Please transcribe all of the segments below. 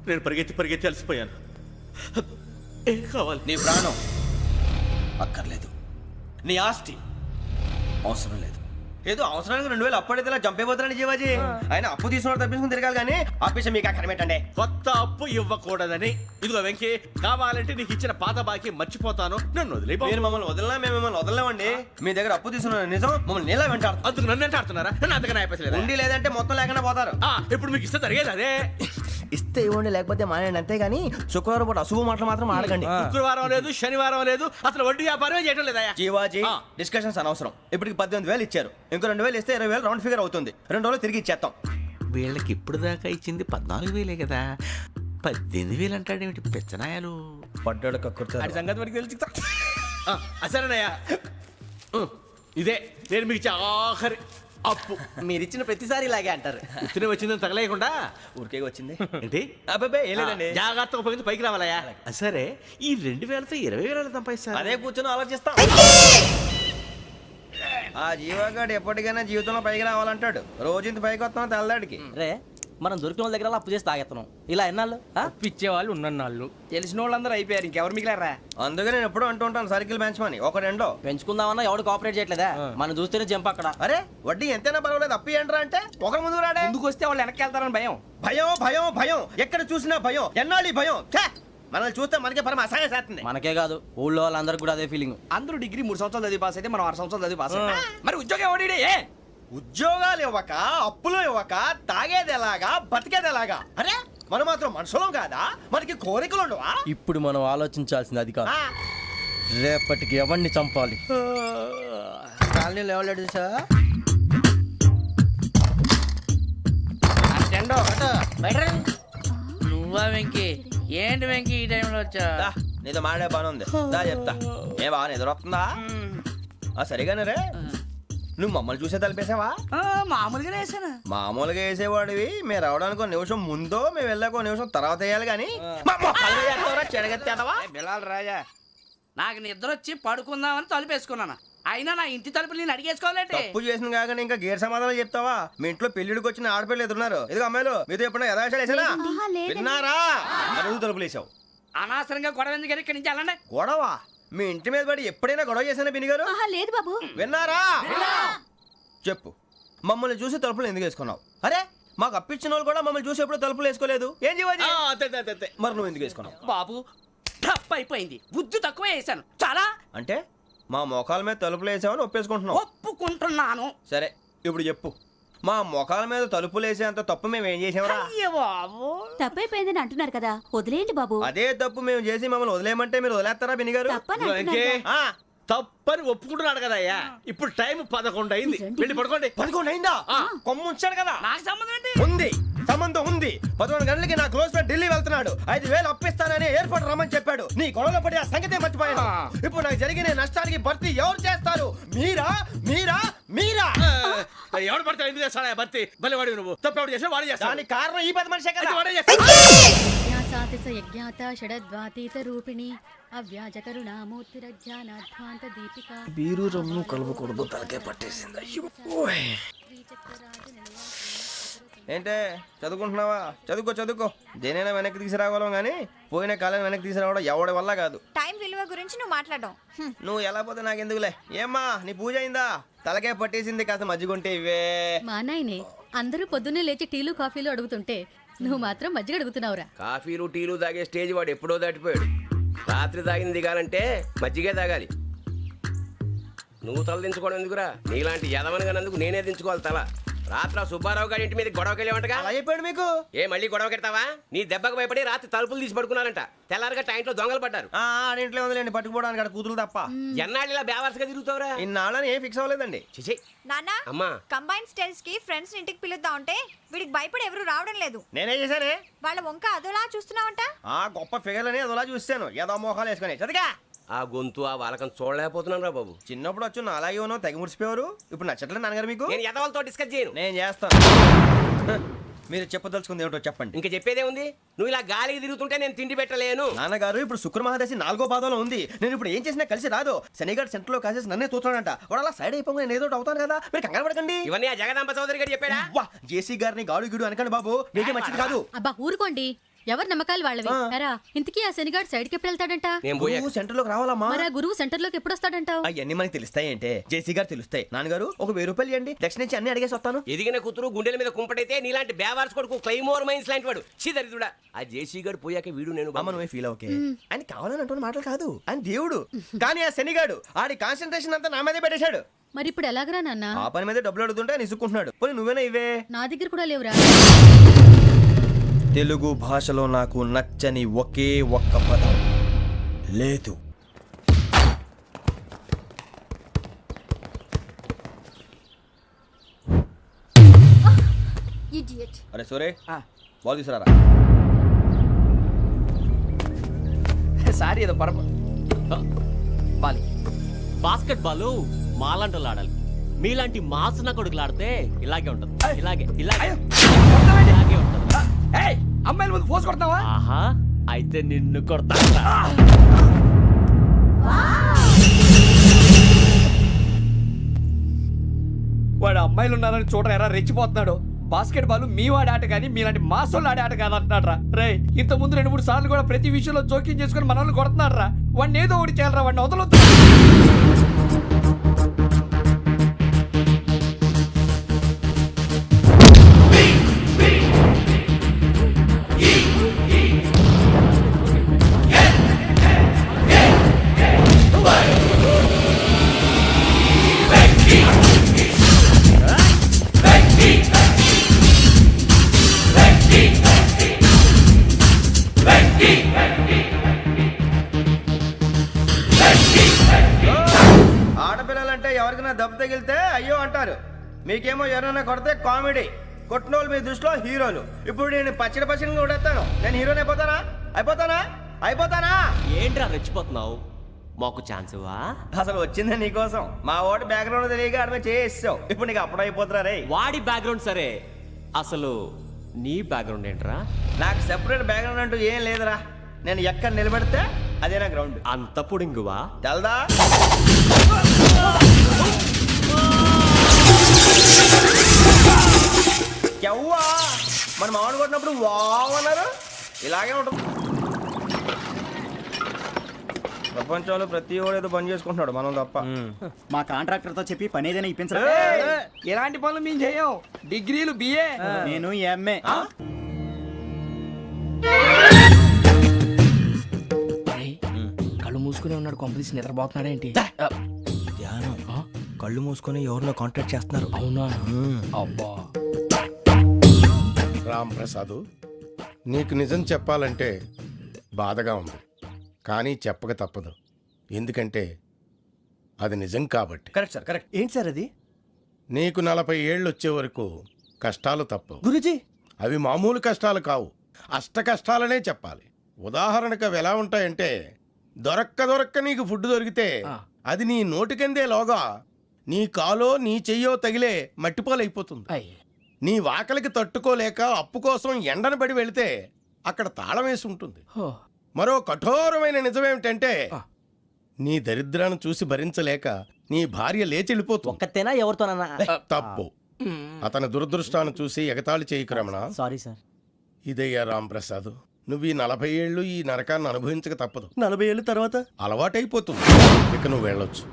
నేను పరిగెత్తి పరిగెత్తి అలసిపోయాను. ఏం కావాలి? నీ ప్రాణం అక్కర్లేదు, నీ ఆస్తి అవసరం లేదు. ఏదో అవసరానికి 2000 అప్పుడైతే ఇలా చంపేపోతున్నాడు జీవాజీ. ఆయన అప్పు తీసుకున్నాడు తప్పించుకుని తిరగాలి కానీ ఆపేసి మీకు అక్కడ పెట్టండి. కొత్త అప్పు ఇవ్వకూడదని. ఇదిగో వెంకీ, కావాలంటే నీకు ఇచ్చిన పాత బాకీ మర్చిపోతాను, నన్ను వదిలే. మీరు మమ్మల్ని వదలనా? మేము మిమ్మల్ని వదలలేమండి. మీ దగ్గర అప్పు తీసుకున్న నిజం మమ్మల్ని నీలా వెంటాడు. అందుకు నన్ను ఎంత ఆడుతున్నారా? నన్ను అంతగా అయిపోలేదు. ఉండి లేదంటే మొత్తం లేకుండా పోతారు. ఇప్పుడు మీకు ఇస్తే జరిగేది అదే. ఇస్తే ఇవ్వండి, లేకపోతే మానేయండి, అంతేగాని శుక్రవారం పూట అశుభ మాటలు మాత్రం ఆడకండి. శుక్రవారం లేదు, శనివారం లేదు, అసలు వడ్డీ వ్యాపారం చేయడం లేదా? జీవాజీ డిస్కషన్స్ అనవసరం. ఇప్పటికి 18,000 ఇచ్చారు, ఇంకో 2,000 ఇస్తే 20,000 రౌండ్ ఫిగర్ అవుతుంది. 2 రోజులు తిరిగి ఇచ్చేస్తాం. వీళ్ళకి ఇప్పుడు దాకా ఇచ్చింది 14,000 కదా, 18,000 అంటాడేమిటి పెచ్చనాయాలు? పడ్డాడు కక్కుర్తాడు. సంగతి వరకు తెలిసి అసలేనయ్యా, ఇదే నేను మీకు ఇచ్చే ఆఖరి అప్పు. మీరు ఇచ్చిన ప్రతిసారి ఇలాగే అంటారు. ఇతనే వచ్చిందని తగలేయకుండా ఊరికే వచ్చింది ఏంటి? అబ్బాయి ఏం లేదండి. జాగ్రత్తగా ఉపయోగించి పైకి రావాలయ్యా. సరే, ఈ 2,000తో 20,000 సంపాదిస్తారు. అదే కూర్చొని ఆలోచిస్తాం. ఆ జీవగాడు ఎప్పటికైనా జీవితంలో పైకి రావాలంటాడు. రోజు ఇంత పైకి వస్తాం తెల్లడికి. రే, మనం దొరికిన వాళ్ళ దగ్గర అప్పు చేసి తాగెత్తనం. ఇలా ఎన్నాళ్ళు పిచ్చే వాళ్ళు ఉన్నన్నాళ్ళు తెలిసిన వాళ్ళందరూ అయిపోయారు, ఇంకెవరు మిగిలారా? అందుకే నేను ఎప్పుడు అంటూ ఉంటాను సర్కిల్ బెంచ్ మని. ఒక రెండో పెంచుకుందామన్నా ఎవడు కోఆపరేట్ చేయట్లేదా? మనం చూస్తేనే జంప్ అక్కడ. అరే వడ్డీ ఎంతైనా పర్వాలేదు, అప్పు ఏంట్రా అంటే ఒకరి ముందు రాడే. ముందుకు వస్తే వాళ్ళు వెనక్కి వెళ్తారని భయం. భయం భయం భయం, ఎక్కడ చూసినా భయం. ఎన్నాళ్ళు భయం? మనల్ని చూస్తే మనకే పరమ అసహాయం చేస్తుంది. మనకే కాదు, ఊళ్ళో వాళ్ళందరికీ కూడా అదే ఫీలింగ్. అందరూ డిగ్రీ 3 సంవత్సరాలు చదివి పాస్ అయితే మనం 6 సంవత్సరాలు చదివి పాస్ అయ్యాం. మరి ఉద్యోగం ఎవడి? ఉద్యోగాలు ఇవ్వక, అప్పులు ఇవ్వక, తాగేది ఎలాగా, బతికేది ఎలాగా? అరే మనం మాత్రం మనుషులం కాదా? మనకి కోరికలు ఉండవా? ఇప్పుడు మనం ఆలోచించాల్సింది అది కాదు, రేపటికి ఎవరిని చంపాలి. కాలనీలో ఎవరు సార్? నువ్వా వెంకీ? ఏంటి వెంకీ ఈ టైంలో వచ్చా? నీతో మాడే పని ఉంది, దా చెప్తా. ఏ బాగా నిద్రొస్తుందా? సరిగానే రే, నువ్వు మమ్మల్ని చూసే తలిపేసావా? మామూలుగానే వేసాను. మామూలుగా వేసేవాడివి. మేము రావడానికి 1 నిమిషం ముందో, మేము వెళ్ళాక 1 నిమిషం తర్వాత వేయాలి కానీ బిలాల్ రాజా, నాకు నిద్ర వచ్చి పడుకుందామని తలుపు వేసుకున్నాను. అయినా నా ఇంటి తలుపులు నేను అడిగేసుకోవాలంటే తప్పు చేసిన కాక ఇంకా గేర్ సమాధానం చెప్తావా? మీ ఇంట్లో పెళ్లిడికి వచ్చిన ఆడపిల్లలు ఎదురున్నారు. ఇదిగో అమ్మాయిలు, మీతో ఎప్పుడైనా యథాశాలు వేసానా? విన్నారా? అడుగు తలుపులు వేసావు. అనవసరంగా గొడవ ఎందుకు ఇక్కడి నుంచి వెళ్ళండి. గొడవ? మీ ఇంటి మీద పడి ఎప్పుడైనా గొడవ చేశానా బిని గారు? లేదు బాబు. విన్నారా? చెప్పు, మమ్మల్ని చూసి తలుపులు ఎందుకు వేసుకున్నావు? అరే మాకు అప్పించిన వాళ్ళు కూడా మమ్మల్ని చూసి ఎప్పుడు తలుపులు వేసుకోలేదు. ఏం జీవాజీ? మరి నువ్వు ఎందుకు వేసుకున్నావు? బాబు టప్ అయిపోయింది, బుద్ధి తక్కువ వేసాను చాలా. అంటే మా మోకాల మీద తలుపులు వేసామని ఒప్పేసుకుంటున్నావు? ఒప్పుకుంటున్నాను. సరే ఇప్పుడు చెప్పు, మా మొఖాల మీద తలుపులు వేసేంత తప్పు మేము ఏం చేసామరా? బాబు తప్పైపోయిందని అంటున్నారు కదా, వదిలేయండి బాబు. అదే తప్పు మేము చేసి మమ్మల్ని వదిలేయమంటే మీరు వదిలేస్తారా బిని గారు? తప్పని ఒప్పుకుంటున్నాడు కదా అయ్యా. ఇప్పుడు టైం 11 అయింది, వెళ్ళి పడుకోండి. 11 అయిందా? కొమ్ము ఉంచాడు కదా. నాకు సంబంధం ఏంటి? ఉంది, సంబంధం ఉంది. 11 గంటలకి నా క్లోజ్ ఫ్రెండ్ ఢిల్లీ వెళ్తున్నాడు. 5,000 అప్పిస్తానని ఎయిర్పోర్ట్ రమ్మని చెప్పాడు. నీ గొడవలో పడి ఆ సంగతే మర్చిపోయాను. ఇప్పుడు నాకు జరిగిన నష్టానికి భర్తీ ఎవరు చేస్తారు? మీరా మీరా మీరా? ఎవడు పడితే ఎందుకు చేస్తాడా భర్తీ? భలే వాడి నువ్వు. తప్పు ఎవడు చేసినా వాడే చేస్తాడు. దానికి కారణం ఈ 10 మనిషే కదా. వాడే చేస్తాడు. బీరు రమ్ము కలపకూడదు, తలకే పట్టేసింది. ఏంటే చదువుకుంటున్నావా? చదువుకో చదువుకో. దేనైనా వెనక్కి తీసుకురావాలం కానీ పోయిన కాలం వెనక్కి తీసుకురావడం ఎవడి వల్ల కాదు. టైం విలువ గురించి నువ్వు మాట్లాడడం. నువ్వు ఎలా పోతే నాకు ఎందుకులే. ఏమ్మా నీ పూజ అయిందా? తలకే పట్టేసింది, కాస్త మజ్జిగుంటే ఇవే. మా నాయనే అందరూ పొద్దున్నే లేచి టీలు కాఫీలు అడుగుతుంటే నువ్వు మాత్రం మజ్జిగ అడుగుతున్నావురా. కాఫీలు టీలు తాగే స్టేజ్ వాడు ఎప్పుడో దాటిపోయాడు. రాత్రి తాగింది దిగాలంటే మజ్జిగే తాగాలి. నువ్వు తల దించుకోవడం ఎందుకురా? నీలాంటి యదవనగానందుకు నేనే దించుకోవాలి తల. రాత్రి సుబ్బారావు గారి ఇంటి మీద గొడవకి వెళ్ళేవంటగా. అలా చెప్పాడు మీకు? ఏ మళ్ళీ గొడవ కెడతావా? నీ దెబ్బకు భయపడి రాత్రి తలుపులు తీసి పడుకున్నారంట. తెల్లారగా టైంట్లో దొంగలు పడ్డారు. ఆడింట్లో ఉందిలేండి, పట్టుకుపోవడానికి అక్కడ కూతురు తప్ప. ఎన్నాళ్ళు ఇలా బేవర్స్గా తిరుగుతావురా? ఇన్నాళ్ళని ఏం ఫిక్స్ అవ్వలేదండి. చిచి నాన్న, అమ్మా, కంబైన్ స్టైల్స్ కి ఫ్రెండ్స్ ఇంటికి పిలుద్దాం అంటే వీడికి భయపడి ఎవరు రావడం లేదు. నేనేం చేశానే? వాళ్ళ వంక అదోలా చూస్తున్నావంట. గొప్ప ఫిగర్లని అదోలా చూస్తాను, ఏదో మోహాలు వేసుకొని. చదిగా ఆ గొంతు ఆ వాలకం చూడలేకపోతున్నాను రా బాబు. చిన్నప్పుడు వచ్చి నా అలాగే ఉన్నావు, తెగ ముడిచిపోయారు. ఇప్పుడు నచ్చట్లేదు నాన్నగారు మీకు? నేను యదవలతో డిస్కస్ చేయను. నేను చేస్తాను. మీరు చెప్పదలుచుకుంది ఏమిటో చెప్పండి. ఇంకా చెప్పేదే ఉంది. నువ్వు ఇలా గాలికి తిరుగుతుంటే నేను తిండి పెట్టలేను. నాన్నగారు ఇప్పుడు శుక్ర మహాదశి 4వ పాదంలో ఉంది. నేను ఇప్పుడు ఏం చేసినా కలిసి రాదు. శనిగారు సెంటర్ లో కాసేసి నన్నే చూస్తాడంట. వాడు అలా సైడ్ అయిపోయి నేను ఏదో అవుతాను కదా, మీరు కంగారు పడకండి. ఇవన్నీ ఆ జగదాంబ చౌదరి గారు చెప్పాడా? జేసీ గారిని గాడు గిడు అనకండి బాబు, మీకే మంచిది కాదు. అబ్బా ఊరుకోండి, ఎవరి నమ్మకాలు వాళ్ళవి ఎరా ఇంతకీ ఆ శనిగాడు సైడ్ కి ఎప్పుడు వెళ్తాడంట? నేను పోయా సెంటర్ లోకి రావాలమ్మా. మరి ఆ గురువు సెంటర్ లోకి ఎప్పుడు వస్తాడంటావు? అవన్నీ మనకి తెలుస్తాయి అంటే జేసీ గారు తెలుస్తాయి. నాన్నగారు ఒక 1000 రూపాయలు ఇవ్వండి, దక్షిణ నుంచి అన్ని అడిగేసి వస్తాను. ఎదిగిన కూతురు గుండెల మీద కుంపటైతే నీలాంటి బేవార్స్ కొడుకు క్లైమోర్ మైన్స్ లాంటి వాడు చీదరిదుడా. ఆ జేసీ గారు పోయాక వీడు నేను అమ్మ నువ్వే ఫీల్ ఓకే. ఆయన కావాలని అంటున్న మాటలు కాదు, ఆయన దేవుడు. కానీ ఆ శనిగాడు ఆడి కాన్సన్ట్రేషన్ అంతా నా మీదే పెట్టేశాడు. మరి ఇప్పుడు ఎలాగరా నాన్న? ఆ పని మీద డబ్బులు అడుగుతుంటే ఆయన ఇసుక్కుంటున్నాడు. పోనీ నువ్వేనా ఇవే? నా దగ్గర కూడా లేవురా. తెలుగు భాషలో నాకు నచ్చని ఒకే ఒక్క పదం లేదు. అరే సోరే బాల్ తీసుకురారా. సారీ ఏదో బాలి బాస్కెట్ బాల్ మాలాంటి వాళ్ళు ఆడాలి. మీలాంటి మాసన కొడుకులు ఆడితే ఇలాగే ఉంటది. ఇలాగే ఇలాగే ఇలాగే ఉంటది. అమ్మాయిల ముందు ఫోర్స్ కొడతావా? ఆహా అయితే నిన్ను కొడతా. వాడు అమ్మాయిలు ఉన్నారని చూడరా ఎరా రెచ్చిపోతున్నాడు. బాస్కెట్ బాల్ మీ వాడి ఆట కానీ మీలాంటి మాసోళ్ళు ఆడే ఆట కాదు అంటున్నాడు రా. రే ఇంత ముందు 2-3 సార్లు కూడా ప్రతి విషయంలో జోక్యం చేసుకుని మన వాళ్ళు కొడుతున్నాడు రా. వాడిని ఏదో ఒకటి చేయాలరా, వాడిని వదలొద్దు. ఆడపిల్లలంటే ఎవరికైనా దెబ్బ తగిలితే అయ్యో అంటారు, మీకేమో ఎవరైనా కొడితే కామెడీ. కొట్టినోళ్ళు మీ దృష్టిలో హీరోలు. ఇప్పుడు నేను పచ్చడిగా కొడేస్తాను, నేను హీరోని అయిపోతానా? అయిపోతానా? ఏంట్రా రెచ్చిపోతున్నావు? మాకు ఛాన్స్ ఇవ్వా? అసలు వచ్చిందే నీకోసం. మా ఓటు బ్యాక్గ్రౌండ్ తెలియక ఆడమే చేసావు. ఇప్పుడు నీకు అప్పుడు అయిపోతున్నా రే. వాడి బ్యాక్గ్రౌండ్ సరే, అసలు నీ బ్యాక్గ్రౌండ్ ఏంట్రా? నాకు సెపరేట్ బ్యాక్గ్రౌండ్ అంటూ ఏం లేదురా. నేను ఎక్కడ నిలబెడితే అదే నా గ్రౌండ్. అంత పొడింగువా? తెల్దా? ఎవ్వా మన మామిడి కొట్టినప్పుడు వావ్ అన్నారు. ఇలాగే ఉంటుంది ప్రపంచంలో. ప్రతి ఓడు ఏదో పని చేసుకుంటున్నాడు, మనం తప్ప. మా కాంట్రాక్టర్ తో చెప్పి పని ఏదైనా ఇప్పించరా? ఎలాంటి పనులు మేము చేయం. డిగ్రీలు బిఏ, నేను ఎంఏ. కళ్ళు మూసుకునే ఉన్నాడు, కొంపదీసి నిద్రపోతున్నాడేంటి? ధ్యానం. కళ్ళు మూసుకొని ఎవరినో కాంటాక్ట్ చేస్తున్నారు. అవునా? అబ్బా రామ్ ప్రసాద్, నీకు నిజం చెప్పాలంటే బాధగా ఉంది, కానీ చెప్పక తప్పదు. ఎందుకంటే అది నిజం కాబట్టి. Correct sir, correct. ఏంటి సార్ అది? నీకు 40 ఏళ్ళు వచ్చే వరకు కష్టాలు తప్పవు. గురుజీ, అవి మామూలు కష్టాలు కావు, అష్ట కష్టాలనే చెప్పాలి. ఉదాహరణకు అవి ఎలా ఉంటాయంటే, దొరక్క నీకు ఫుడ్ దొరికితే అది నీ నోటికందే లోగా నీ కాలో నీ చెయ్యో తగిలే మట్టిపాలైపోతుంది. నీ వాకలికి తట్టుకోలేక అప్పు కోసం ఎండను పడి వెళితే అక్కడ తాళం వేసి ఉంటుంది. మరో కఠోరమైన నిజమేమిటంటే, నీ దరిద్రాన్ని చూసి భరించలేక నీ భార్య లేచి వెళ్ళిపోతుంది. ఒక్కతేనా ఎవరితోనన్నా? తప్పు. అతని దురదృష్టాన్ని చూసి ఎగతాళి చేయకు రమణ. Sorry sir. ఇదయ్యా రాంప్రసాద్, నువ్వు ఈ 40 ఏళ్ళు ఈ నరకాన్ని అనుభవించక తప్పదు. 40 ఏళ్ళ తర్వాత అలవాటైపోతుంది. ఇక నువ్వు వెళ్ళొచ్చు.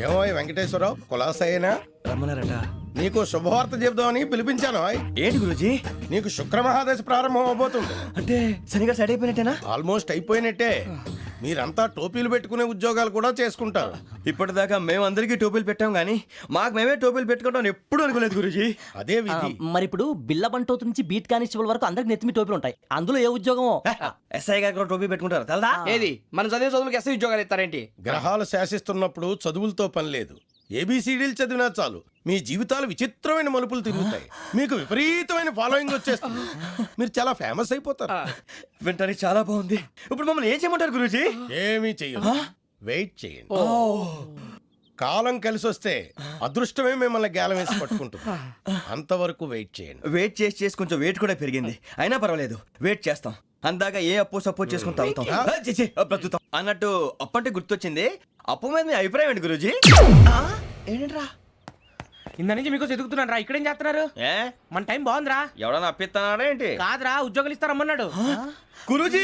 ఏమో వెంకటేశ్వరరావు, కులాసైనా రమ్మన్నారట. నీకు శుభవార్త చెబుదామని పిలిపించాను. ఏంటి గురుజీ? నీకు శుక్రమహాదశ ప్రారంభం అవబోతుంది. అంటే శనిగా సెట్ అయిపోయినట్టేనా? ఆల్మోస్ట్ అయిపోయినట్టే. మీరంతా టోపీలు పెట్టుకునే ఉద్యోగాలు కూడా చేసుకుంటారు. ఇప్పటిదాకా మేమందరికీ టోపీలు పెట్టాం కానీ మాకు మేమే టోపీలు పెట్టుకుంటాం ఎప్పుడు అనుకోలేదు గురుజీ. అదే విధి. మరి ఇప్పుడు బిల్ల బంటోతు నుంచి బీట్ కానిస్టేబుల్ వరకు అందరికి నెత్తిమి టోపీలు ఉంటాయి. అందులో ఏ ఉద్యోగమో? ఎస్ఐ గారు కూడా టోపీ పెట్టుకుంటారు తెలదా? ఏది మన చదువులకు ఎస్ఐ ఉద్యోగాలు ఇస్తారేంటి? గ్రహాలు శాసిస్తున్నప్పుడు చదువులతో పని లేదు. ఏబిసిడీలు చదివినా చాలు మీ జీవితాలు విచిత్రమైన మలుపులు తిరుగుతాయి. మీకు విపరీతమైన ఫాలోయింగ్ వచ్చేస్తుంది. మీరు చాలా ఫేమస్ అయిపోతారు. వింటానికి చాలా బాగుంది. ఇప్పుడు మమ్మల్ని ఏం చేయమంటారు గురూజీ? ఏమీ చెయ్యదు, వెయిట్ చేయండి. కాలం కలిసి వస్తే అదృష్టమే మిమ్మల్ని గేలం వేసి పట్టుకుంటుంది. అంతవరకు వెయిట్ చేయండి. వెయిట్ చేసి కొంచెం వెయిట్ కూడా పెరిగింది. అయినా పర్వాలేదు, వెయిట్ చేస్తాం. అందాక ఏ అప్పు సపోర్ట్ చేసుకుని తాగుతాం, బ్రతుకుతాం అన్నట్టు. అప్పు అంటే గుర్తొచ్చింది, అప్పు మీద మీ అభిప్రాయం ఏంటి గురూజీ? ఏంటరా ఇంత నుంచి మీకు ఎదుగుతున్నాను రా. ఇక్కడేం చేస్తున్నారు? ఏ మన టైం బాగుందిరా. ఎవడన్నా అప్పిస్తున్నాడా ఏంటి? కాదురా, ఉద్యోగాలు ఇస్తారమ్మన్నాడు. గురూజీ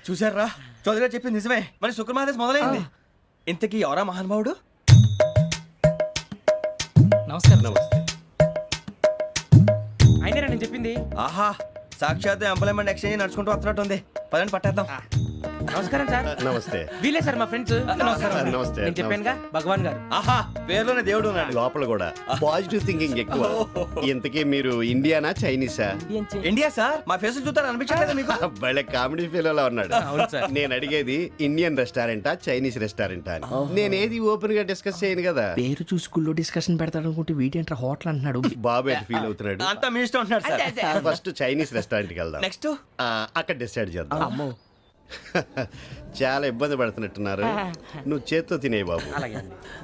చూసారా, చౌదరి గారు చెప్పింది నిజమే. మరి శుక్రమాదేశ్ మొదలైంది. ఇంతకీ ఎవరా మహానుభావుడు? నమస్కారం. అయినా నేను చెప్పింది. ఆహా, సాక్షాత్ ఎంప్లాయ్మెంట్ ఎక్స్చేంజ్ నడుచుకుంటూ వస్తున్నట్టు ఉంది. పదండి పట్టేద్దాం. నమస్కారం సార్. నమస్తే. వీలే సార్ మా ఫ్రెండ్స్. నమస్తే. నేను చెప్పానుగా, భగవాన్ గారు. ఆహా, పేరులోనే దేవుడు ఉన్నాడు. లోపల కూడా పాజిటివ్ థింకింగ్ ఎక్కువ. ఇంతకీ మీరు ఇండియానా చైనీసా? India sir. మా ఫేస్ చూస్తారు అనిపించలేదు మీకు? భలే కామెడీ ఫీల్ ఉన్నాడు. నేను అడిగేది ఇండియన్ రెస్టారెంటా చైనీస్ రెస్టారెంటా అని. నేనేది ఓపెన్ గా డిస్కస్ చేయను కదా. పేరు చూసుకుల్లో డిస్కషన్ పెడతాడు అనుకుంటే వీటేంట్రా హోటల్ అంటున్నాడు. బాబు ఎట్ ఫీల్ అవుతున్నాడు. అంతా మీ ఇష్టం ఉంటున్నాడు సార్. ఫస్ట్ చైనీస్ రెస్టారెంట్ కి వెళ్దాం. నెక్స్ట్ అక్కడ డిసైడ్ చేద్దాం. చాలా ఇబ్బంది పడుతున్నట్టున్నారు. నువ్వు చేత్తో తినే బాబు.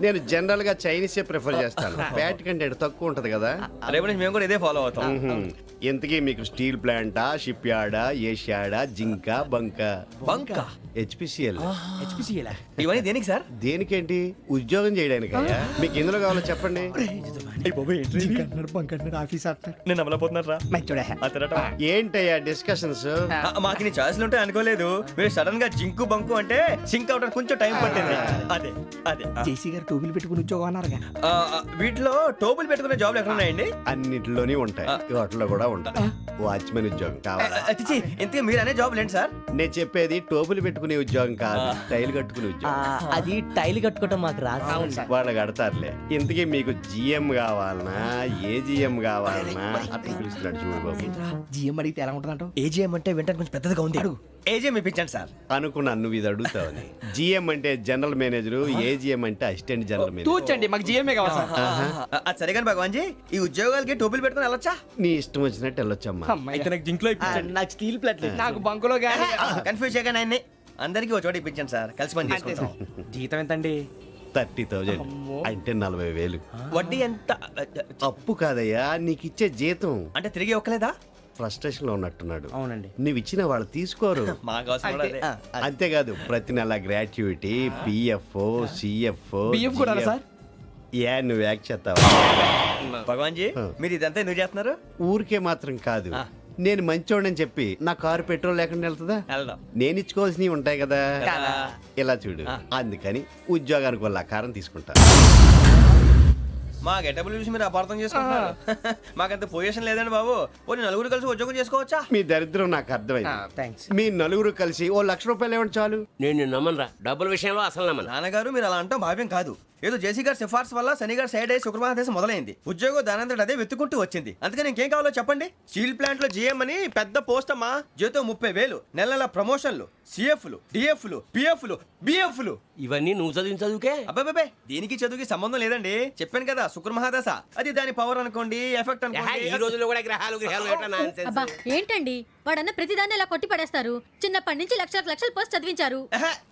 నేను జనరల్ గా చైనీసే ప్రిఫర్ చేస్తాను. ఫ్యాట్ కంటెంట్ తక్కువ ఉంటది కదా. రేపు నుంచి మేము కూడా ఇదే ఫాలో అవుతాం. ఎంతకీ మీకు స్టీల్ ప్లాంటా, షిప్ యార్డా, ఏషియాడా, జింక, బంకా? బంకా, హెచ్పిసిఎల్. ఇవన్నీ దేనికి సార్? దేనికేంటి? ఉద్యోగం చేయడానికి. మీకు ఎందులో కావాలో చెప్పండి. నేను అమలపోతున్నారా? ఏంటయ్యా డిస్కషన్స్? మాకు నీ ఛాయిస్లు ఉంటాయి అనుకోలేదు. మీరు సడన్ గా జింకు బంకు అంటే సింక్ అవడానికి కొంచెం టైం పట్టింది. అదే అదే జేసీ గారు టోపీలు పెట్టుకుని ఉద్యోగం అన్నారుగా. వీటిలో టోపులు పెట్టుకునే జాబ్లు ఎక్కడ ఉన్నాయండి? అన్నిటిలోనే ఉంటాయి, వాటిలో కూడా ఉంటాయి. వాచ్మెన్ ఉద్యోగం కావాలా? అతిచి ఇంతకీ మీరు అనే జాబ్ ఏంటి సార్? నేను చెప్పేది టోపులు పెట్టుకునే ఉద్యోగం కాదు, టైల్ కట్టుకునే ఉద్యోగం. అది టైల్ కట్టుకోవటం మాకు రాదు. వాళ్ళు కడతారులే. ఇంతకీ మీకు జిఎం కావాలనా, ఏ జిఎం కావాలనా? అట్లా పిలుస్తున్నాడు చూడు బాబు. జిఎం అడిగితే ఎలా ఉంటుందంట? ఏజీఎం అంటే వెంటనే కొంచెం పెద్దదిగా ఉంది. అడుగు. ఏజీఎం ఇప్పించండి సార్. అనుకున్నాను నువ్వు ఇది అడుగుతావని. జిఎం అంటే జనరల్ మేనేజర్, ఏజిఎం అంటే అసిస్టెంట్ జనరల్ మేనేజర్. తూచండి, మాకు జిఎంఏ కావాలి సార్. అది సరే కానీ భగవాన్ జీ, ఈ ఉద్యోగాలకి టోపులు పెట్టుకుని వెళ్ళొచ్చా? నీ ఇష్టం వచ్చినట్టు వెళ్ళొచ్చమ్మా. అయితే నాకు జింక్ లో నాకు స్టీల్ ప్లేట్, నాకు బంకులో కన్ఫ్యూజ్ చేయగానే ఆయన్ని అందరికీ ఒక చోట ఇప్పించండి సార్. కలిసి పని చేసుకుంటాం. జీతం ఎంతండి? 30,000 అంటే 40,000. వడ్డీ ఎంత? అప్పు కాదయ్యా, నీకు ఇచ్చే జీతం. అంటే తిరిగి ఒక్కలేదా? ఫ్రస్ట్రేషన్ లో ఉన్నట్టున్నాడు. అవునండి. నువ్వు ఇచ్చిన వాళ్ళు తీసుకోరు. మాకు అవసరం కూడా అదే. అంతేకాదు ప్రతి నెల గ్రాట్యుటీ, పిఎఫ్, సిఎఫ్. బియ్యం కూడా సార్? ఏ నువ్వు యాక్ట్ చేస్తావా? భగవాన్ జీ, మీరు ఇదంతా ఎందుకు చేస్తున్నారు? ఊరికే మాత్రం కాదు, నేను మంచోడని చెప్పి నా కారు పెట్రోల్ లేకుండా వెళ్తుందా? వెళ్దాం. నేను ఇచ్చుకోవాల్సినవి ఉంటాయి కదా. ఇలా చూడు, అందుకని ఉద్యోగానికి వాళ్ళ ఆకారం తీసుకుంటా. మా గెటబుల్ చూసి మీరు అపార్థం చేసుకుంటున్నారు. మాకంత పొజిషన్ లేదండి బాబు. పోనీ నలుగురు కలిసి ఉద్యోగం చేసుకోవచ్చా? మీ దరిద్రం నాకు అర్థమైంది. మీ నలుగురు కలిసి ఓ 1,00,000 రూపాయలు ఇవ్వండి చాలు. నేను నమ్మనరా, డబ్బుల విషయంలో అసలు నమ్మను. నాన్నగారు మీరు అలా అంటాం భావ్యం కాదు. ఏదో జేసీ గారి సిఫార్సు వల్ల శని గారు సైడ్ అయ్యి శుక్రవారం మొదలైంది. ఉద్యోగం దానంతటి అదే వెతుకుంటూ వచ్చింది. అందుకని ఇంకేం కావాలో చెప్పండి. స్టీల్ ప్లాంట్ లో జిఎం అని పెద్ద పోస్ట్ అమ్మా. జీతం 30,000, నెల నెల ప్రమోషన్లు, సిఎఫ్లు, డిఎఫ్లు, పిఎఫ్లు, బిఎఫ్లు. ఇవన్నీ నువ్వు చదివిన చదువుకే? అబ్బాబే, దీనికి చదువుకి సంబంధం లేదండి. చెప్పాను కదా, శుక్ర మహాదశ. అది దాని పవర్ అనుకోండి, ఎఫెక్ట్ అనుకోండి. ఈ రోజుల్లో కూడా గ్రహాలు అబ్బా ఏంటండి వాడన్న ప్రతిదాన్ని ఇలా కొట్టి పడేస్తారు. చిన్నప్పటి నుంచి లక్షల పోస్ట్ చదివించారు.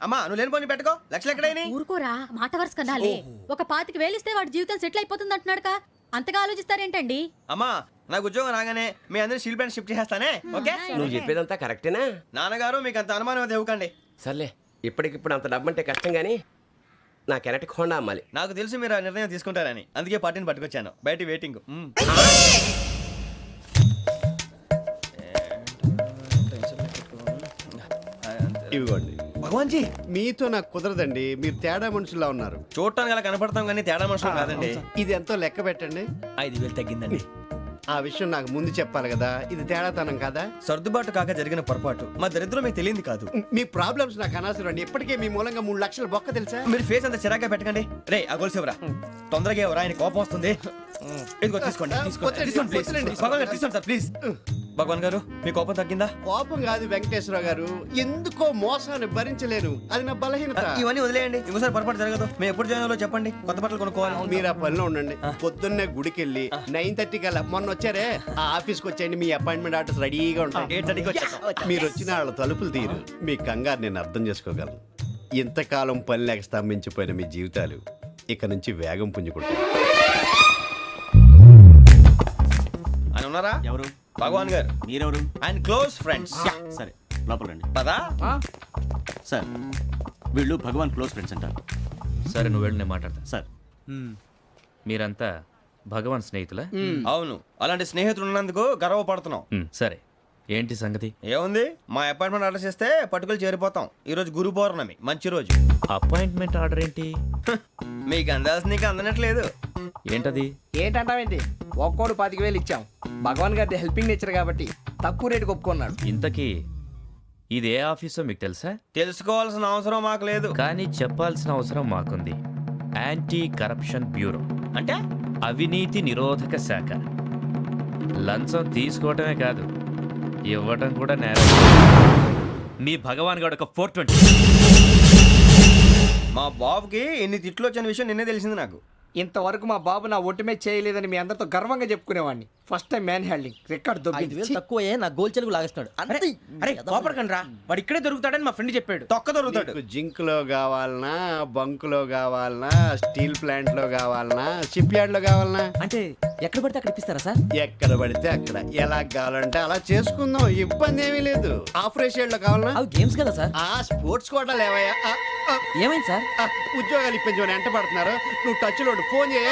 అమ్మా నువ్వు లేని పోనీ పెట్టుకో. లక్షలు ఎక్కడైనా ఊరుకోరా, మాట వరుస కనాలి. ఒక 25,000 ఇస్తే వాడి జీవితం సెటిల్ అయిపోతుంది అంటున్నాడుగా. అంతగా ఆలోచిస్తారేంటండి? అమ్మా నాకు ఉద్యోగం రాగానే మీ అందరూ స్టీల్ ప్లాంట్ షిఫ్ట్ చేస్తానే. ఓకే, నువ్వు చెప్పేదంతా కరెక్టేనా? నాన్నగారు మీకు అంత అనుమానం అయితే ఇవ్వకండి. సర్లే, ఇప్పటికిప్పుడు అంత డబ్బు అంటే కష్టం కానీ నా కెనటిక్ హోండా అమ్మాలి. నాకు తెలుసు మీరు ఆ నిర్ణయం తీసుకుంటారని, అందుకే పార్టీని పట్టుకొచ్చాను. బయట వెయిటింగ్. ఇవ్వండి. భగవాన్ జీ, మీతో నాకు కుదరదండి. మీరు తేడా మనుషుల్లా ఉన్నారు. చూడటానికి అలా కనపడతాం కానీ తేడా మనుషులు కాదండి. ఇది ఎంతో లెక్క పెట్టండి. 5,000 తగ్గిందండి. ఆ విషయం నాకు ముందు చెప్పాలి కదా. ఇది తేడాతనం కాదా? సర్దుబాటు కాక జరిగిన పొరపాటు. మా దరిద్రం మీకు తెలియంది కాదు. మీ ప్రాబ్లమ్స్ నాకు అనవసరం అండి. ఇప్పటికే మీ మూలంగా 3 లక్షల బొక్క తెలుసా? మీరు ఫేస్ అంత చిరాగ్గా పెట్టకండి. రే ఆ గొలుసు ఎవరా? తొందరగా ఎవరా, ఆయన కోపం వస్తుంది. ఇదిగో తీసుకోండి. తీసుకోండి ప్లీజ్. భగవాన్ గారు తీసుకోండి సార్ ప్లీజ్. భగవాన్ గారు మీ కోపం తగ్గిందా? కోపం కాదు వెంకటేశ్వరరావు గారు, ఎందుకో మోసాన్ని భరించలేను. అది నా బలహీనత. ఇవన్నీ వదిలేయండి, ఇంకోసారి పొరపాటు జరగదు. మేము ఎప్పుడు జాయిన్ అవ్వాలో చెప్పండి, కొత్త బట్టలు కొనుక్కోవాలి. మీరు ఆ పనిలో ఉండండి. పొద్దున్నే గుడికి వెళ్ళి 9:30 కల్లా, మొన్న వచ్చారే ఆ ఆఫీస్కి వచ్చేయండి. మీ అపాయింట్మెంట్ ఆర్డర్స్ రెడీగా ఉంటాయి. 8:30కి వచ్చేస్తాం. మీరు వచ్చిన వాళ్ళ తలుపులు తీరు. మీ కంగారు నేను అర్థం చేసుకోగలను. ఇంతకాలం పని లేక స్తంభించిపోయిన మీ జీవితాలు ఇక నుంచి వేగం పుంజుకుంటాయి. ఆయన ఉన్నారా? ఎవరు? భగవాన్ గారు. మీరెవరు? ఆయన క్లోజ్ ఫ్రెండ్స్. సరే లోపల రండి. పదా సార్ వీళ్ళు భగవాన్ క్లోజ్ ఫ్రెండ్స్ అంటారు. సరే నువ్వు వెళ్ళి నేను మాట్లాడతా. సార్ మీరంతా భగవాన్ స్నేహితులా అవును, అలాంటి స్నేహితులు ఉన్నందుకు గర్వపడుతున్నాం. సరే, ఏంటి సంగతి? ఏముంది, మా అపాయింట్మెంట్ ఆర్డర్ చేస్తే పట్టుకులు చేరిపోతాం. ఈ రోజు గురు పౌర్ణమి, మంచి రోజు. అపాయింట్మెంట్ ఆర్డర్ ఏంటి? మీకు అందాల్సిన నీకు అందనట్లేదు. ఏంటది? ఏంటంటావేంటి? ఒక్కోడు 25,000 ఇచ్చాం. భగవాన్ గారి హెల్పింగ్ నేచర్ కాబట్టి తక్కువ రేటుకి ఒప్పుకున్నాడు. ఇంతకీ ఇది ఏ ఆఫీసో మీకు తెలుసా? తెలుసుకోవాల్సిన అవసరం మాకు లేదు. కానీ చెప్పాల్సిన అవసరం మాకుంది. యాంటీ కరప్షన్ బ్యూరో, అంటే అవినీతి నిరోధక శాఖ. లంచం తీసుకోవటమే కాదు, ఇవ్వటం కూడా నేరం. మీ భగవాన్ గారు ఒక 420. మా బాబుకి ఎన్ని తిట్లు వచ్చిన విషయం నిన్నే తెలిసింది నాకు. ఇంతవరకు మా బాబు నా ఒట్టుమే చేయలేదని మీ అందరితో గర్వంగా చెప్పుకునేవాడిని. First time man handing record 5,000 తక్కువే నా గోల్ చెలుగు లాగేస్తున్నాడు. అంతే. అరే కోపడకండి రా, వాడు ఇక్కడే దొరుకుతాడని మా ఫ్రెండ్ చెప్పాడు. తొక్క దొరుకుతాడు. మీకు జింక్ లో కావాలనా, బంక్ లో కావాలనా, స్టీల్ ప్లాంట్ లో కావాలనా, షిప్ యార్డ్ లో కావాలనా? అంటే ఎక్కడ పడితే అక్కడ ఇప్పిస్తారా సార్? ఎక్కడ పడితే అక్కడ, ఎలా కావాలంటే అలా చేసుకుందాం, ఇబ్బంది ఏమీ లేదు. ఆపరేషన్ లో కావాలనా? అవి గేమ్స్ కదా సార్. ఆ స్పోర్ట్స్ కోటా లేవయ్యా. ఏమైంది సార్? ఉద్యోగాలు ఇప్పించమని ఎంట పడుతున్నారు. నువ్వు టచ్ లో ఫోన్ చేయ.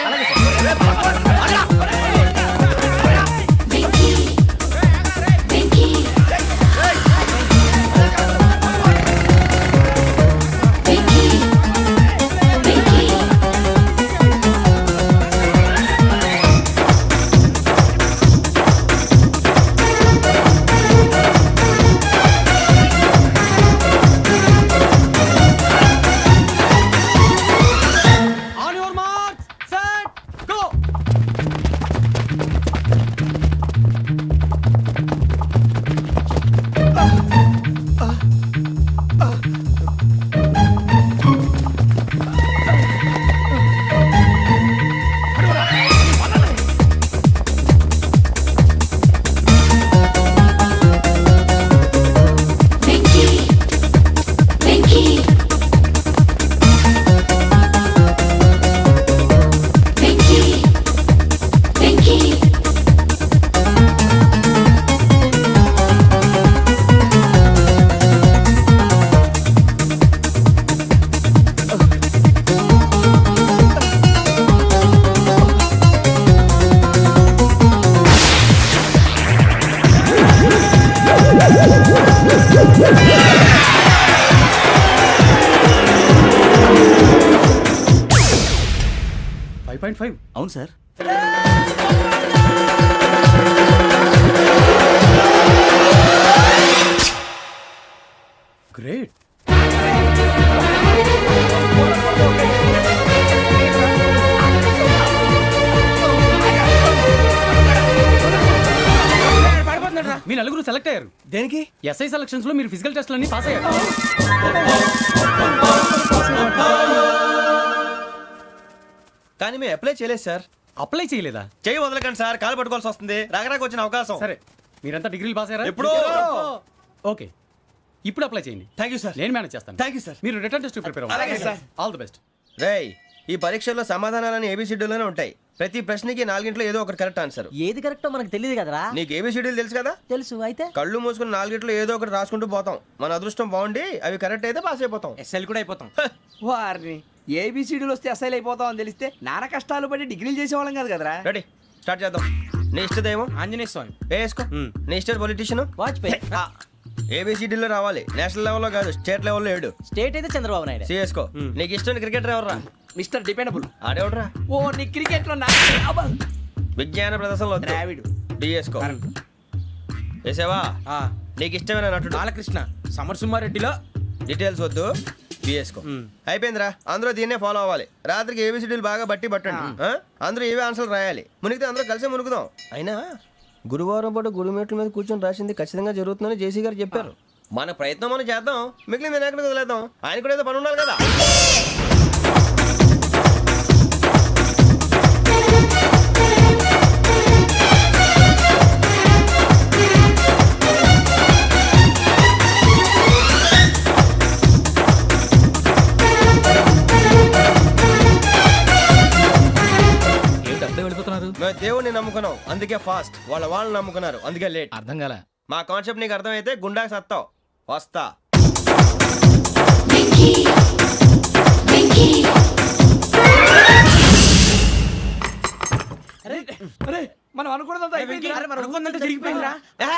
అవును సార్. గ్రేట్. మీ నలుగురు సెలెక్ట్ అయ్యారు. దేనికి? ఎస్ఐ సెలక్షన్స్ లో మీరు ఫిజికల్ టెస్ట్ అన్ని పాస్ అయ్యారు. కానీ మేము అప్లై చేయలేదు సార్. అప్లై చేయలేదా? చేయి వదలకండి సార్, కాలు పట్టుకోవాల్సి వస్తుంది. రాగరాకు వచ్చిన అవకాశం. సరే, మీరంతా డిగ్రీలు పాస్ అయ్యారా? ఎప్పుడో. ఓకే, ఇప్పుడు అప్లై చేయండి. Thank you sir. నేను మేనేజ్ చేస్తాను. Thank you sir. మీరు రిటర్న్ టెస్ట్ ప్రిపేర్ అలాగే అవ్వండి. సార్. All the best. రేయ్, ఈ పరీక్షల్లో సమాధానాలని ఏబిసిడ్యూల్లోనే ఉంటాయి. ప్రతి ప్రశ్నకి 4 ఏదో ఒకటి కరెక్ట్ ఆన్సర్. ఏది కరెక్టో మనకు తెలియదు కదరా. నీకు ఏబిసిడ్యూల్ తెలుసు కదా? తెలుసు. అయితే కళ్ళు మూసుకుని 4 ఏదో ఒకటి రాసుకుంటూ పోతాం. మన అదృష్టం బాగుండి అవి కరెక్ట్ అయితే పాస్ అయిపోతాం. ఎస్ఎల్ కూడా అయిపోతాం. వారిని ఏబిసిడీలు వస్తే ఎస్ఐలు అయిపోతాం అని తెలిస్తే నాన్న కష్టాలు పడి డిగ్రీలు చేసేవాళ్ళం కాదు కదరా. రెడీ, స్టార్ట్ చేద్దాం. నీ ఇష్టదేమో ఆంజనేయ స్వామి. వేసుకో. నీ ఇష్ట పొలిటీషియన్ వాజ్పేయి. ఏబిసిడీలో రావాలి. నేషనల్ లెవెల్లో కాదు, స్టేట్ లెవెల్లో 7. స్టేట్ అయితే చంద్రబాబు నాయుడు. సిఎస్కో. నీకు ఇష్టం క్రికెటర్ ఎవర్రా? Mister dependable. ఆడేవడరా? ఓ నీ క్రికెట్ లో విజ్ఞాన ప్రదర్శనలో ద్రావిడు. డిఎస్కో. వేసావా? నీకు ఇష్టమైన నటుడు? బాలకృష్ణ. సమర్ సుమారెడ్డిలో డీటెయిల్స్ వద్దు, బిఎస్కో. అయిపోయిందిరా, అందరూ దీన్నే ఫాలో అవ్వాలి. రాత్రికి ఏబిసిడీలు బాగా బట్టి పట్టండి. అందరూ ఏవే ఆన్సర్లు రాయాలి. మునిగితే అందరూ కలిసి మునుగుదాం. అయినా గురువారం పాటు గురుమేట్ల మీద కూర్చొని రాసింది ఖచ్చితంగా జరుగుతుందని జేసీ గారు చెప్పారు. మన ప్రయత్నం మనం చేద్దాం, మిగిలింది నేను ఎక్కడికి వదిలేద్దాం. ఆయన కూడా ఏదో పని ఉండాలి కదా. మేము దేవుడిని నమ్ముకున్నాం, అందుకే ఫాస్ట్. వాళ్ళని నమ్ముకున్నారు, అందుకే లేట్. అర్థం కాల. మా కాన్సెప్ట్ నీకు అర్థమైతే గుండా సత్తావు. వస్తా. అరే మనం అనుకున్నదంతా అయిపోయిందిరా.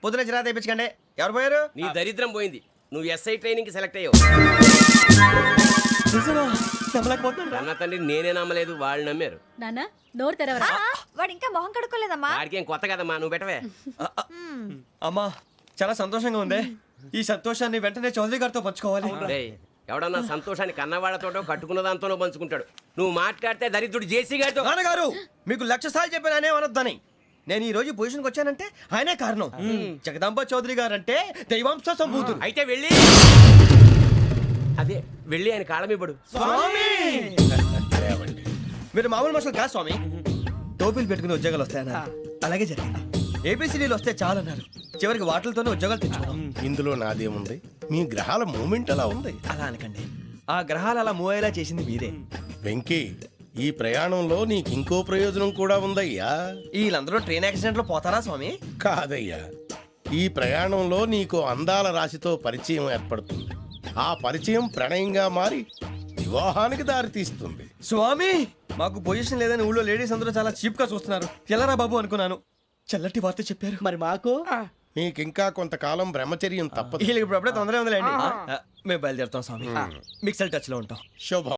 పొద్దున చిరా తెప్పించకండి. ఎవరు పోయారు? నీ దరిద్రం పోయింది. నువ్వు ఎస్ఐ ట్రైనింగ్ సెలెక్ట్ అయ్యావు. అన్న తండ్రి నేనే నమ్మలేదు, వాళ్ళు నమ్మారు. నాన్న నోరు తెరవరా. వాడు ఇంకా మొహం కడుక్కోలేదమ్మా. వాడికి ఏం కొత్త కదమ్మా, నువ్వు పెట్టవే. అమ్మా చాలా సంతోషంగా ఉంది. ఈ సంతోషాన్ని వెంటనే చౌదరి గారితో పంచుకోవాలి. డేయ్, ఎవడన్నా సంతోషాన్ని కన్నవాళ్లతోటో కట్టుకున్న దాంతోనో పంచుకుంటాడు. నువ్వు మాట్లాడితే దరిద్రుడు జేసీ గారితో. నాన్నగారు మీకు 1,00,000 సార్లు చెప్పానే అనొద్దని. నేను ఈ రోజు పొజిషన్కి వచ్చానంటే ఆయనే కారణం. జగదాంబ చౌదరి గారు అంటే దైవాంశ సంభూతుడు. అయితే వెళ్ళి అదే వెళ్ళి ఆయన కాళ్ళమివ్వడు. మీరు మామూలు మనుషులు కాదు స్వామి. టోపీలు పెట్టుకుని ఉద్యోగాలు వస్తాయన్నారు, అలాగే జరిగింది. ఏపీసీడీలు వస్తే చాలన్నారు, చివరికి వాటిలతోనే ఉద్యోగాలు తెచ్చుకున్నాం. ఇందులో నాదేముంది? మీ గ్రహాల మూమెంట్ అలా ఉంది. అలా అనకండి, ఆ గ్రహాలు అలా మూవ్ అయ్యేలా చేసింది మీరే. వెంకీ, ఈ ప్రయాణంలో నీకు ఇంకో ప్రయోజనం కూడా ఉందయ్యా. వీళ్ళందరూ ట్రైన్ యాక్సిడెంట్ లో పోతారా స్వామి? కాదయ్యా, ఈ ప్రయాణంలో నీకు అందాల రాశితో పరిచయం ఏర్పడుతుంది. ఆ పరిచయం ప్రణయంగా మారి వివాహానికి దారితీస్తుంది. స్వామి మాకు పొజిషన్ లేదని ఊళ్ళో లేడీస్ అందరూ చాలా చీప్ గా చూస్తున్నారు. ఎలారా బాబు అనుకున్నాను. చల్లటి వార్త చెప్పారు. మరి మాకు నీకింకా కొంతకాలం బ్రహ్మచర్యం తప్పదు. వీళ్ళకి ఇప్పుడు అప్పుడే తొందరగా ఉందిలేండి. మేము బయలుదేరుతాం స్వామి. మిక్సెల్ టచ్ లో ఉంటాం. శుభం.